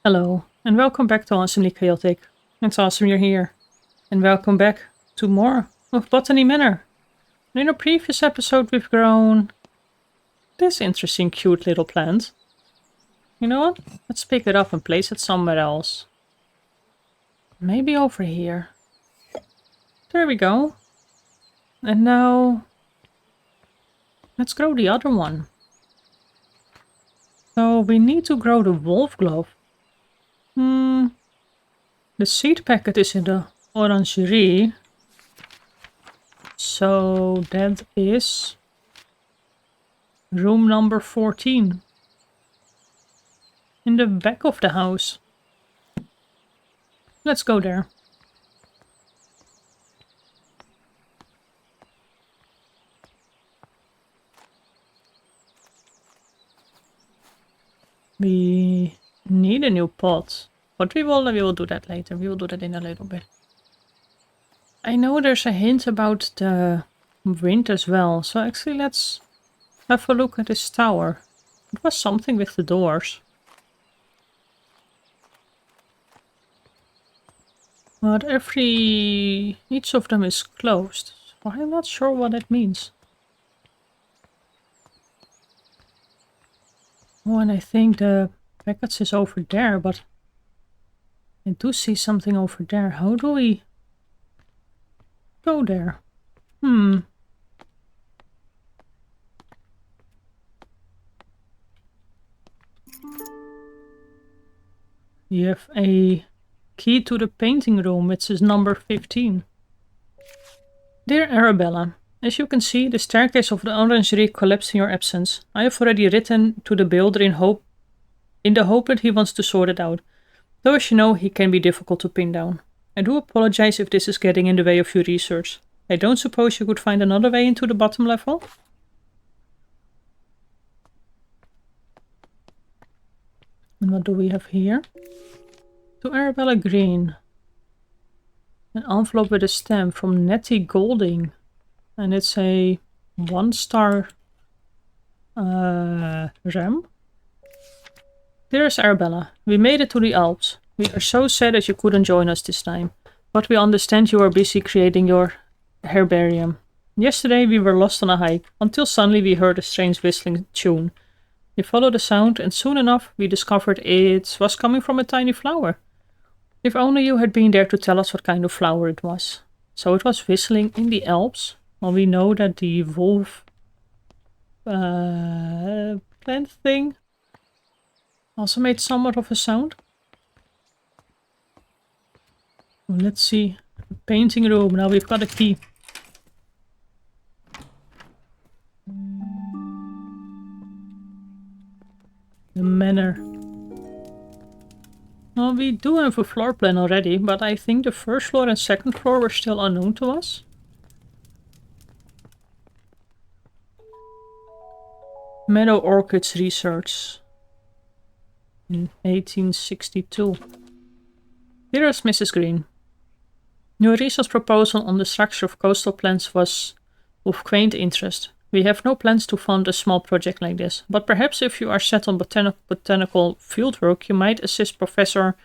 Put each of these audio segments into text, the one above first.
Hello, and welcome back to Awesomely Chaotic. It's awesome you're here. And welcome back to more of Botany Manor. In a previous episode, we've grown this interesting, cute little plant. You know what? Let's pick it up and place it somewhere else. Maybe over here. There we go. And now, let's grow the other one. So we need to grow the wolf glove. The seed packet is in the orangerie. So that is room number 14. In the back of the house. Let's go there. We need a new pot. But we will do that later. We will do that in a little bit. I know there's a hint about the wind as well. So actually let's have a look at this tower. It was something with the doors. But each of them is closed. So I'm not sure what that means. Oh, and I think the package is over there, but I do see something over there. How do we go there? You have a key to the painting room, which is number 15. Dear Arabella, as you can see, the staircase of the orangerie collapsed in your absence. I have already written to the builder in the hope that he wants to sort it out. Though as you know, he can be difficult to pin down. I do apologize if this is getting in the way of your research. I don't suppose you could find another way into the bottom level? And what do we have here? To Arabella Greene. An envelope with a stamp from Nettie Golding. And it's a 1-star ram. Dearest Arabella, we made it to the Alps. We are so sad that you couldn't join us this time, but we understand you are busy creating your herbarium. Yesterday we were lost on a hike, until suddenly we heard a strange whistling tune. We followed the sound, and soon enough we discovered it was coming from a tiny flower. If only you had been there to tell us what kind of flower it was. So it was whistling in the Alps. Well, we know that the wolf plant thing also made somewhat of a sound. Let's see. The painting room. Now we've got a key. The manor. Well, we do have a floor plan already, but I think the first floor and second floor were still unknown to us. Meadow Orchids Research. In 1862. Dearest Mrs. Greene, your research proposal on the structure of coastal plants was of quaint interest. We have no plans to fund a small project like this, but perhaps if you are set on botanical fieldwork, you might assist Professor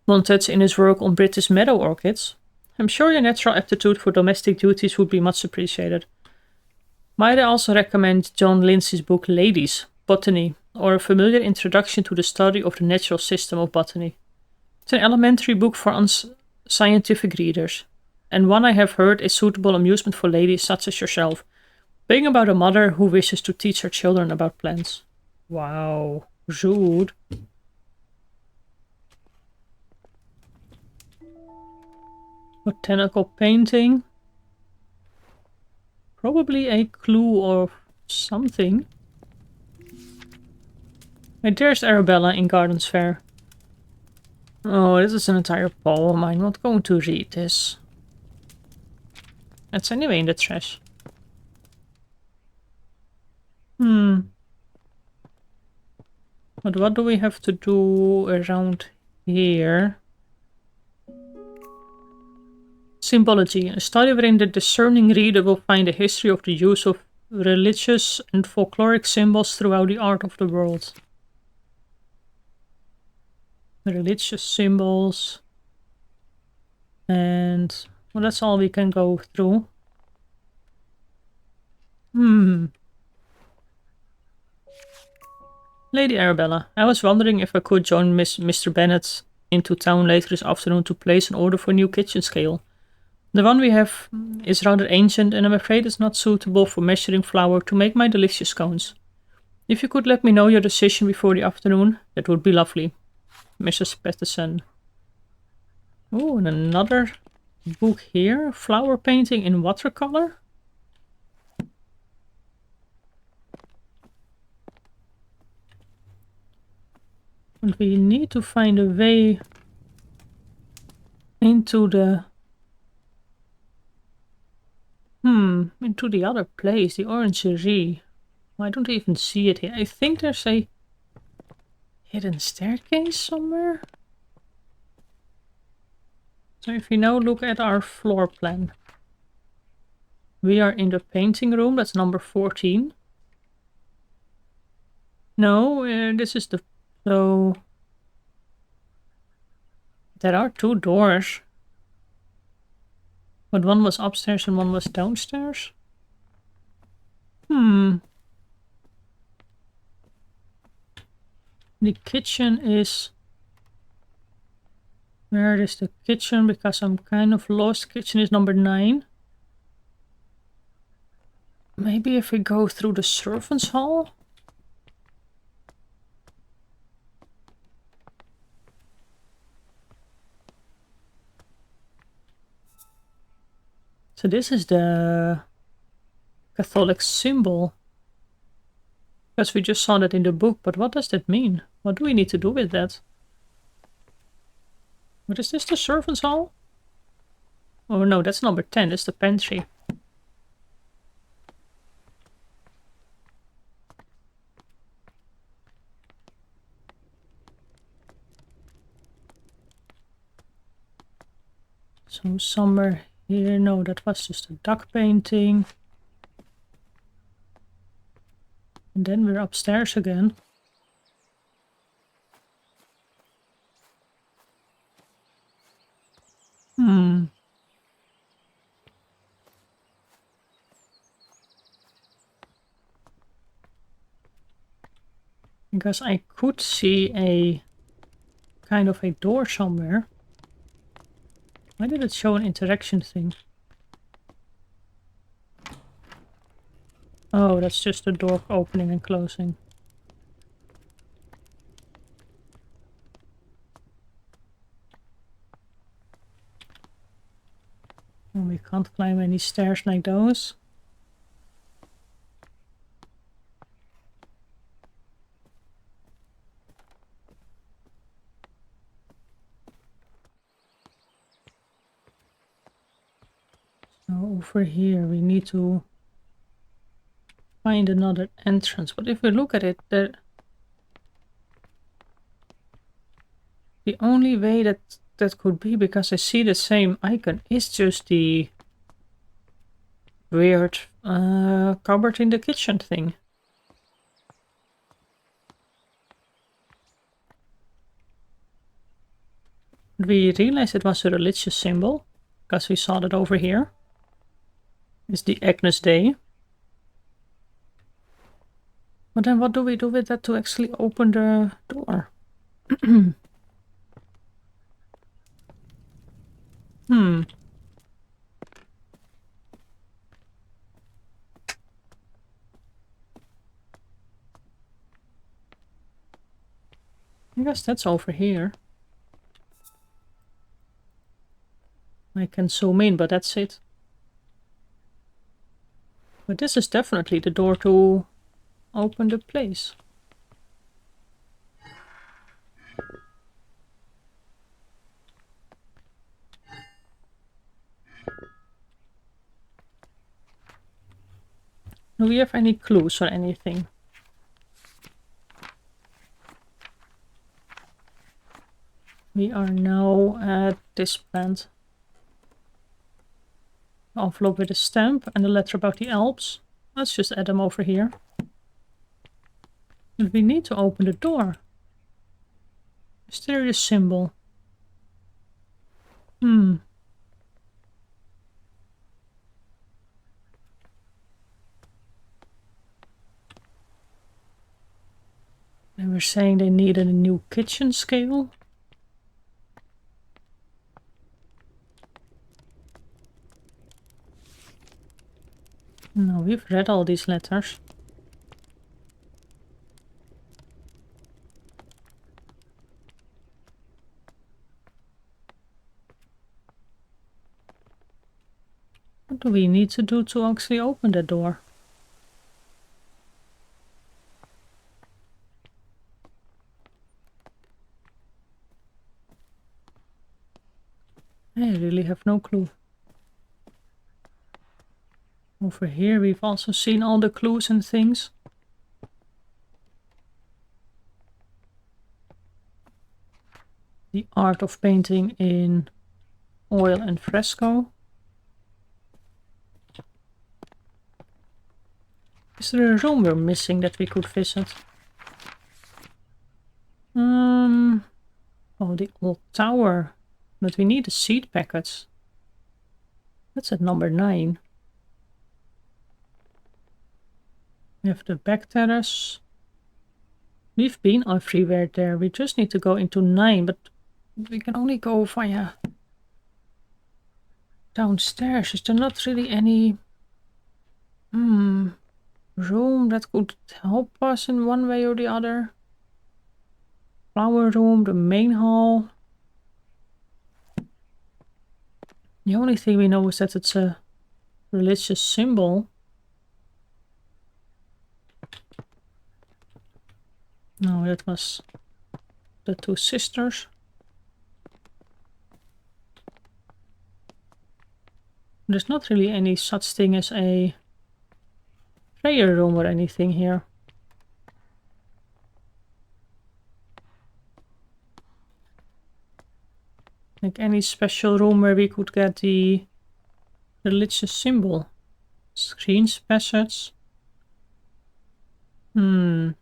Montet in his work on British meadow orchids. I'm sure your natural aptitude for domestic duties would be much appreciated. Might I also recommend John Lindsay's book Ladies, Botany, or a familiar introduction to the study of the natural system of botany. It's an elementary book for unscientific readers, and one I have heard is suitable amusement for ladies such as yourself, being about a mother who wishes to teach her children about plants. Wow, rude. Botanical painting. Probably a clue or something. My dearest Arabella in Gardens Fair. Oh, this is an entire poem. I'm not going to read this. It's anyway in the trash. But what do we have to do around here? Symbology, a study wherein the discerning reader will find a history of the use of religious and folkloric symbols throughout the art of the world. religious symbols. And well, that's all we can go through. Lady Arabella, I was wondering if I could join Mr. Bennet into town later this afternoon to place an order for a new kitchen scale. The one we have is rather ancient and I'm afraid it's not suitable for measuring flour to make my delicious scones. If you could let me know your decision before the afternoon, that would be lovely. Mrs. Patterson. Oh, and another book here. Flower painting in watercolor. And we need to find a way into the... into the other place, the orangerie. I don't even see it here. I think there's a hidden staircase somewhere. So if we now look at our floor plan. We are in the painting room, that's number 14. No, this is the... So... There are 2 doors. But one was upstairs and one was downstairs. The kitchen is... Where is the kitchen? Because I'm kind of lost. Kitchen is number 9. Maybe if we go through the servants' hall? So this is the Catholic symbol. Because we just saw that in the book, but what does that mean? What do we need to do with that? What is this, the servants' hall? Oh no, that's number 10, it's the pantry. So somewhere here, no, that was just a duck painting. And then we're upstairs again. Because I could see a kind of a door somewhere. Why did it show an interaction thing? Oh, that's just the door opening and closing. And we can't climb any stairs like those. So over here we need to find another entrance. But if we look at it, the only way that could be, because I see the same icon, is just the weird cupboard in the kitchen thing. We realized it was a religious symbol, because we saw that over here. It's the Agnus Dei. But then what do we do with that to actually open the door? I guess that's over here. I can zoom in, but that's it. But this is definitely the door to open the place. Do we have any clues or anything? We are now at this plant. Envelope with a stamp and a letter about the Alps. Let's just add them over here. And we need to open the door. Mysterious symbol. Hmm. They were saying they needed a new kitchen scale. No, we've read all these letters. What do we need to do to actually open the door? I really have no clue. Over here we've also seen all the clues and things. The art of painting in oil and fresco. Is there a room we're missing that we could visit? Oh, the old tower. But we need the seed packets. That's at number 9. We have the back terrace. We've been everywhere there. We just need to go into 9, but we can only go via downstairs. Is there not really any room that could help us in one way or the other? Flower room, the main hall. The only thing we know is that it's a religious symbol. No, that was the 2 sisters. There's not really any such thing as a prayer room or anything here. Like any special room where we could get the religious symbol. Screens, passage. A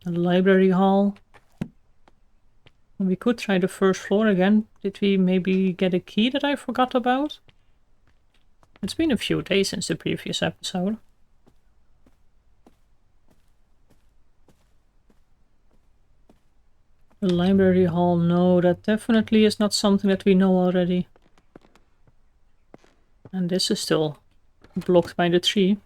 library hall. We could try the first floor again. Did we maybe get a key that I forgot about? It's been a few days since the previous episode. The library hall, no, that definitely is not something that we know already. And this is still blocked by the tree.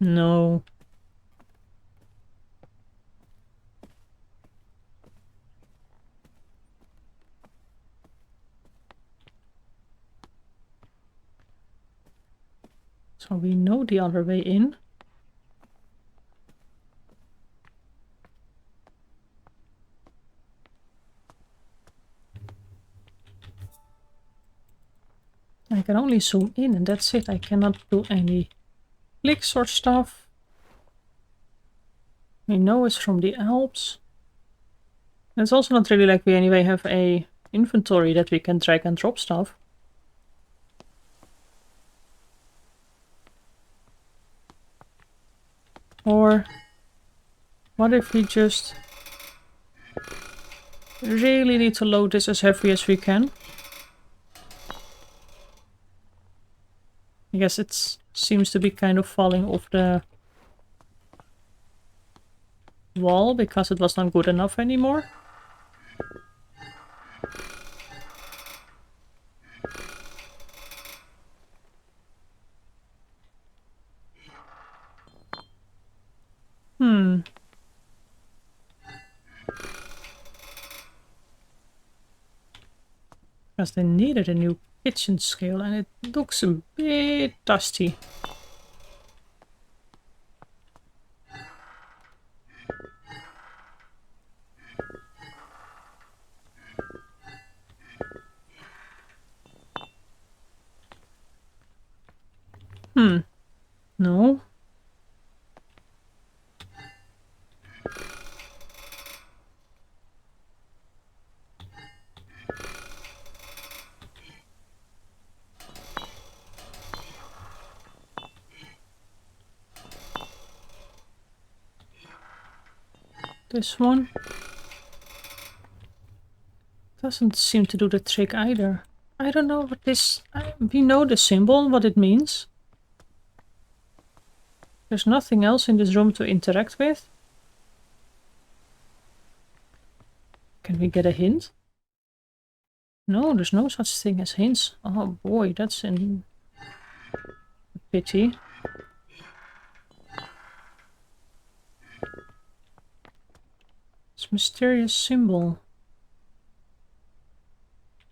No. So we know the other way in. I can only zoom in and that's it. I cannot do any clicks or stuff. We know it's from the Alps. It's also not really like we anyway have a inventory that we can drag and drop stuff. Or what if we just really need to load this as heavy as we can? I guess it seems to be kind of falling off the wall because it was not good enough anymore. Because they needed a new kitchen scale and it looks a bit dusty. No. This one doesn't seem to do the trick either. I don't know what this... we know the symbol, what it means. There's nothing else in this room to interact with. Can we get a hint? No, there's no such thing as hints. Oh boy, that's a pity. It's a mysterious symbol.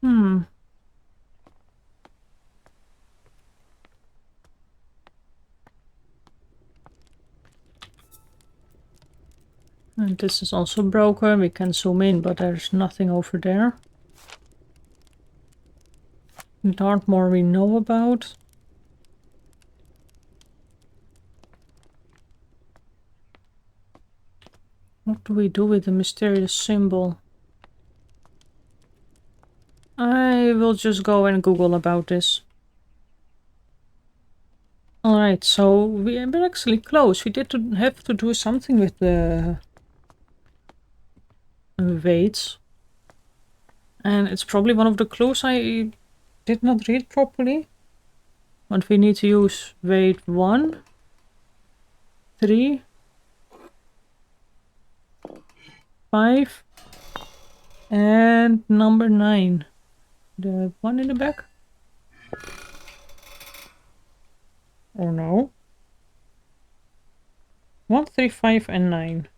And this is also broken. We can zoom in, but there's nothing over there. Dartmoor we know about. What do we do with the mysterious symbol? I will just go and Google about this. Alright, so we're actually close. We did have to do something with the weights. And it's probably one of the clues I did not read properly. But we need to use weight 1, 3, 5, and number 9. The one in the back? Or no? 1, 3, 5, and 9.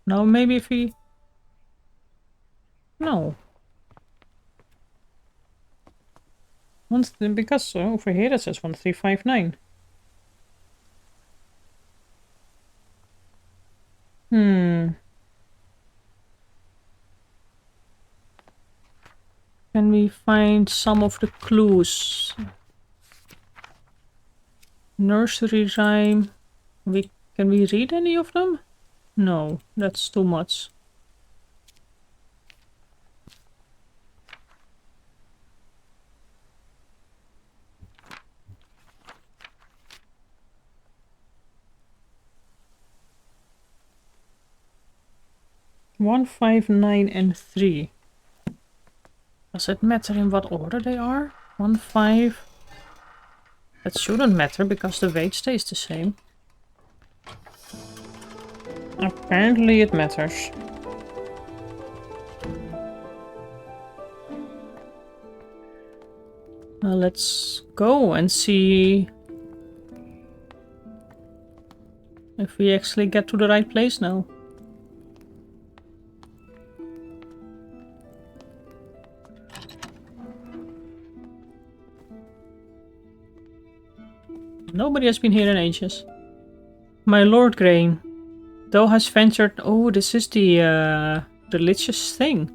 Now maybe if we... No. Because over here it says 1, 3, 5, 9. Can we find some of the clues? Nursery rhyme. Can we read any of them? No, that's too much. One, 5, 9, and 3. Does it matter in what order they are? 1, 5. That shouldn't matter because the weight stays the same. Apparently it matters. Let's go and see if we actually get to the right place now. Nobody has been here in ages. My Lord Greene, thou hast ventured... Oh, this is the religious thing.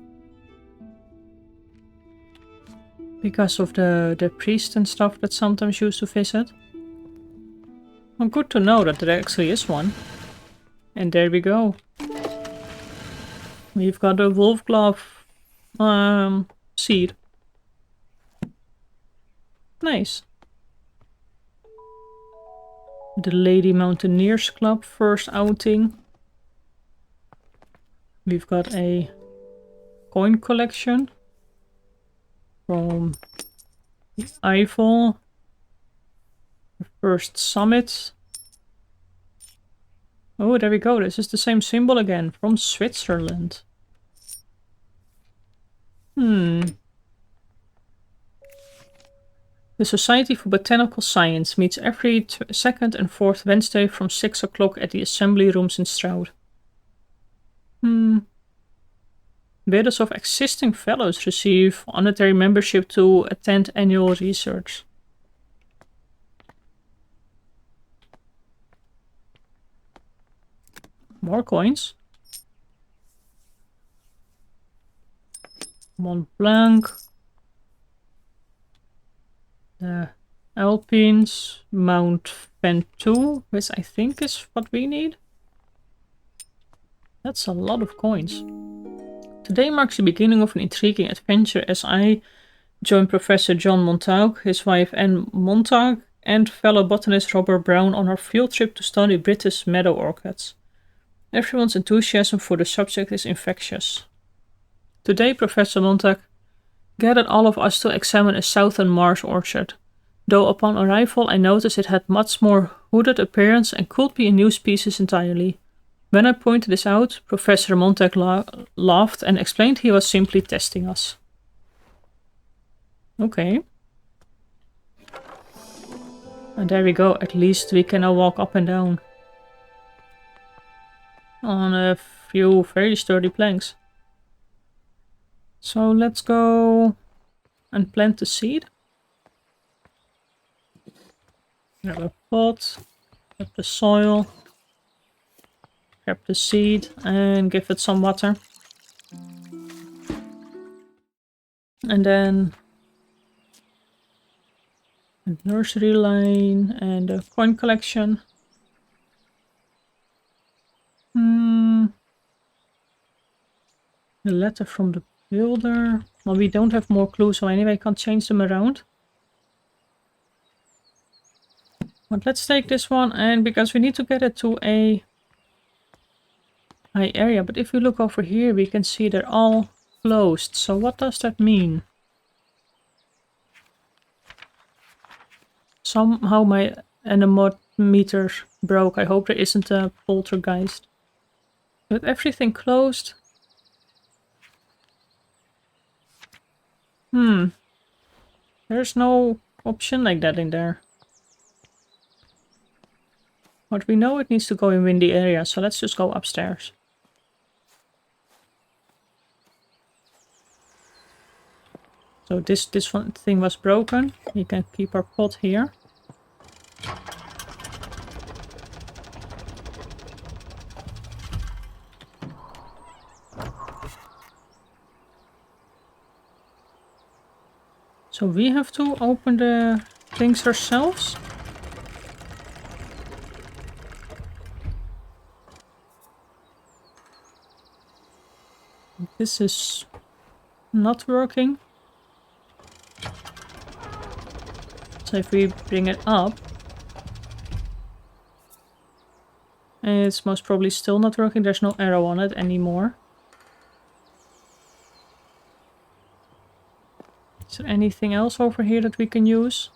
Because of the priest and stuff that sometimes used to visit. Well, good to know that there actually is one. And there we go. We've got a wolf glove seed. Nice. The Lady Mountaineers Club first outing. We've got a coin collection from the Eiffel. The first summit. Oh, there we go. This is the same symbol again from Switzerland. The Society for Botanical Science meets every second and fourth Wednesday from 6 o'clock at the Assembly Rooms in Stroud. Bidders of existing fellows receive honorary membership to attend annual research. More coins. Mont Blanc. The Alpines, Mount Ventoux, which I think is what we need. That's a lot of coins. Today marks the beginning of an intriguing adventure as I join Professor John Montague, his wife Anne Montague, and fellow botanist Robert Brown on our field trip to study British meadow orchids. Everyone's enthusiasm for the subject is infectious. Today, Professor Montag gathered all of us to examine a southern marsh orchard, though upon arrival I noticed it had much more wooded appearance and could be a new species entirely. When I pointed this out, Professor Montag laughed and explained he was simply testing us. Okay. And there we go, at least we can now walk up and down on a few very sturdy planks. So let's go and plant the seed. Grab a pot, grab the soil, grab the seed and give it some water. And then a nursery line and a coin collection. A letter from the builder. Well, we don't have more clues, so anyway I can't change them around. But let's take this one, and because we need to get it to a high area. But if we look over here, we can see they're all closed. So what does that mean? Somehow my anemometer broke. I hope there isn't a poltergeist. With everything closed. There's no option like that in there. But we know it needs to go in windy areas, so let's just go upstairs. So this one thing was broken. We can keep our pot here. So we have to open the things ourselves. This is not working. So if we bring it up, it's most probably still not working. There's no arrow on it anymore. Is there anything else over here that we can use?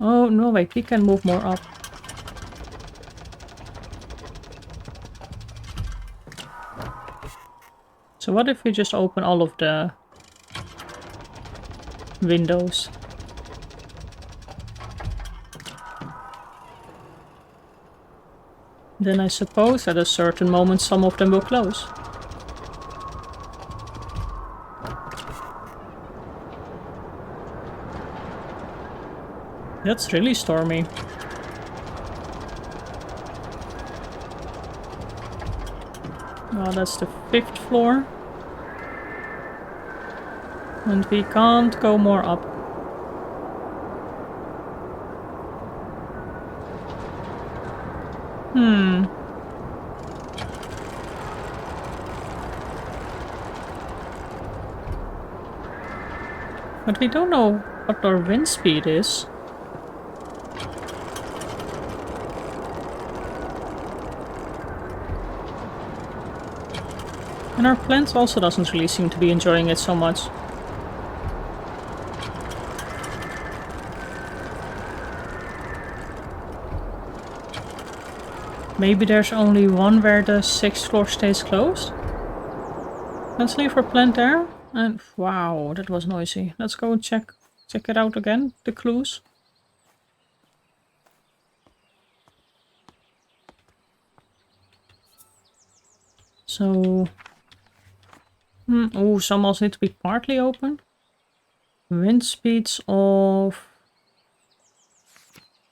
Oh, no, wait, we can move more up. So what if we just open all of the windows? Then I suppose at a certain moment some of them will close. That's really stormy. Oh, that's the 5th floor. And we can't go more up. But we don't know what our wind speed is. And our plant also doesn't really seem to be enjoying it so much. Maybe there's only one where the 6th floor stays closed? Let's leave our plant there. And wow, that was noisy. Let's go and check it out again, the clues. So, oh, some also need to be partly open. Wind speeds of...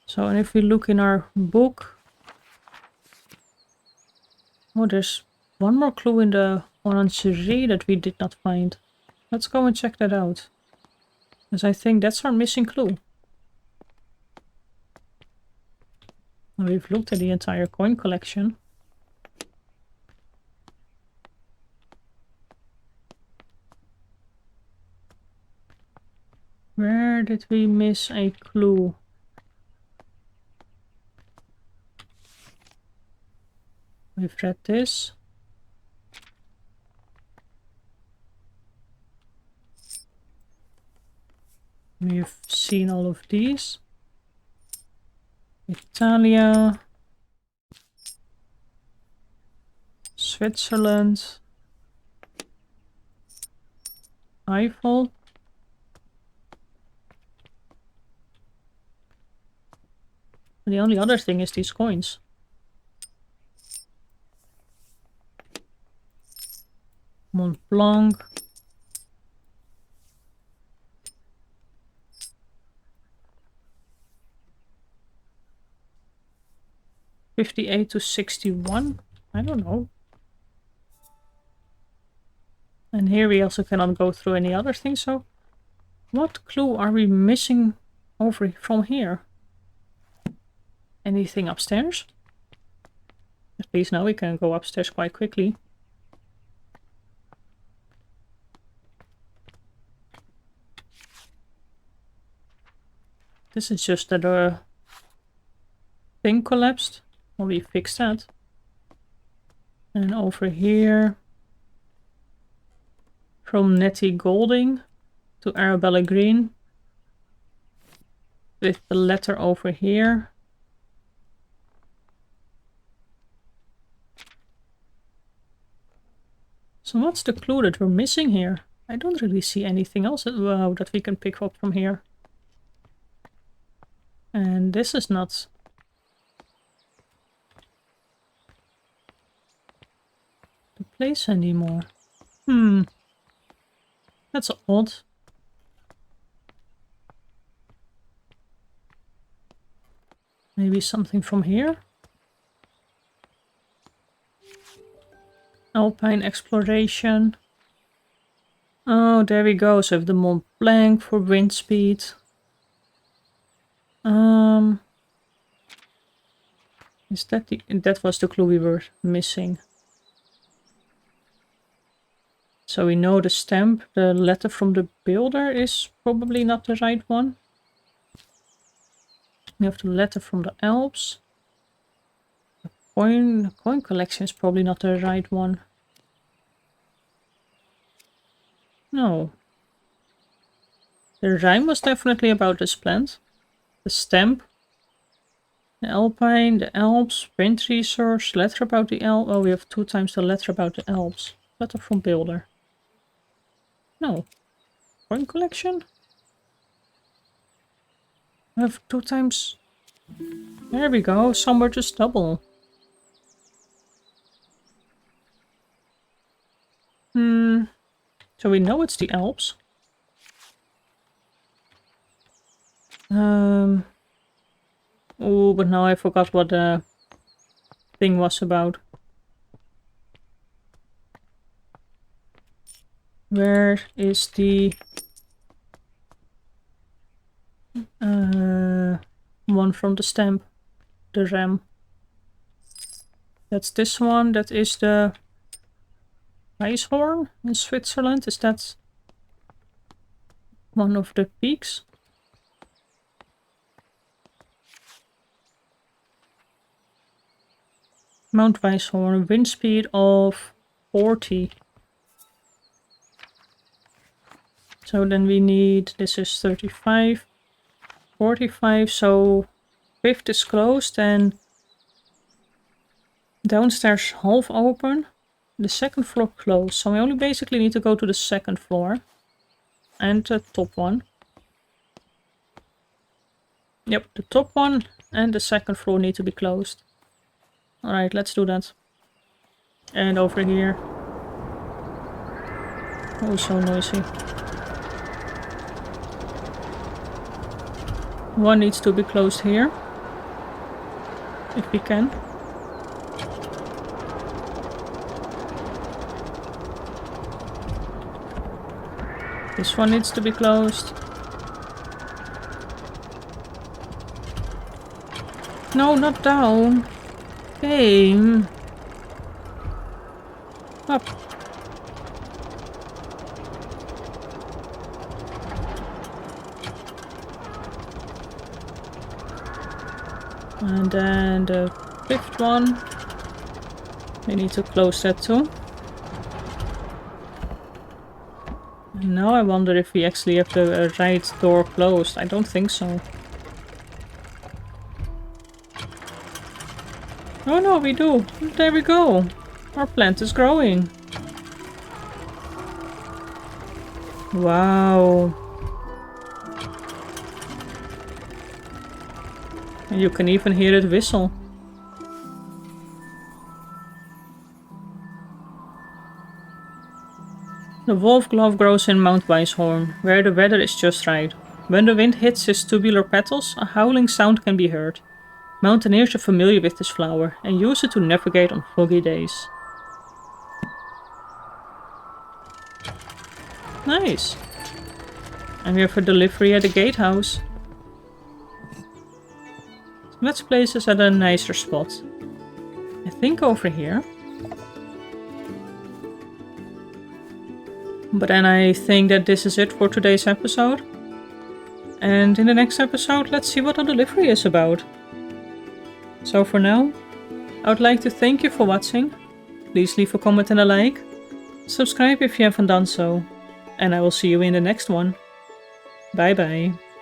So, and if we look in our book... Oh, there's one more clue in the orangerie that we did not find. Let's go and check that out. Because I think that's our missing clue. And we've looked at the entire coin collection. Where did we miss a clue? We've read this. We've seen all of these. Italia. Switzerland. Eiffel. And the only other thing is these coins. Mont Blanc. $58 to $61. I don't know. And here we also cannot go through any other things, so what clue are we missing over from here? Anything upstairs? At least now we can go upstairs quite quickly. This is just that the thing collapsed. Well, we fixed that. And over here, from Nettie Golding to Arabella Greene, with the letter over here. So what's the clue that we're missing here? I don't really see anything else that we can pick up from here. And this is not the place anymore. That's odd. Maybe something from here? Alpine exploration. Oh, there we go. So we have the Mont Blanc for wind speed. Is that that was the clue we were missing. So we know the stamp, the letter from the builder is probably not the right one. We have the letter from the Alps. The coin collection is probably not the right one. No. The rhyme was definitely about this plant. The stamp. The Alpine, the Alps, print resource, letter about the Alps. Oh, we have 2 times the letter about the Alps. Letter from builder. No. Coin collection? I have 2 times. There we go. Somewhere just double. So we know it's the Alps. Oh, but now I forgot what the thing was about. Where is the one from the stamp? The ram. That's this one. That is the Weisshorn in Switzerland. Is that one of the peaks? Mount Weisshorn, wind speed of 40. So then we need, this is 35, 45, so 5th is closed and downstairs half open. The 2nd floor closed, so we only basically need to go to the 2nd floor and the top one. Yep, the top one and the 2nd floor need to be closed. Alright, let's do that. And over here. Oh, so noisy. One needs to be closed here. If we can. This one needs to be closed. No, not down. Game. Up. And then the 5th one. I need to close that too. And now I wonder if we actually have the right door closed. I don't think so. Oh no, we do. There we go. Our plant is growing. Wow. And you can even hear it whistle. The wolf-glove grows in Mount Weishorn, where the weather is just right. When the wind hits its tubular petals, a howling sound can be heard. Mountaineers are familiar with this flower and use it to navigate on foggy days. Nice. And we have a delivery at the gatehouse. Let's place this at a nicer spot. I think over here. But then I think that this is it for today's episode. And in the next episode, let's see what the delivery is about. So for now, I would like to thank you for watching. Please leave a comment and a like. Subscribe if you haven't done so. And I will see you in the next one. Bye bye.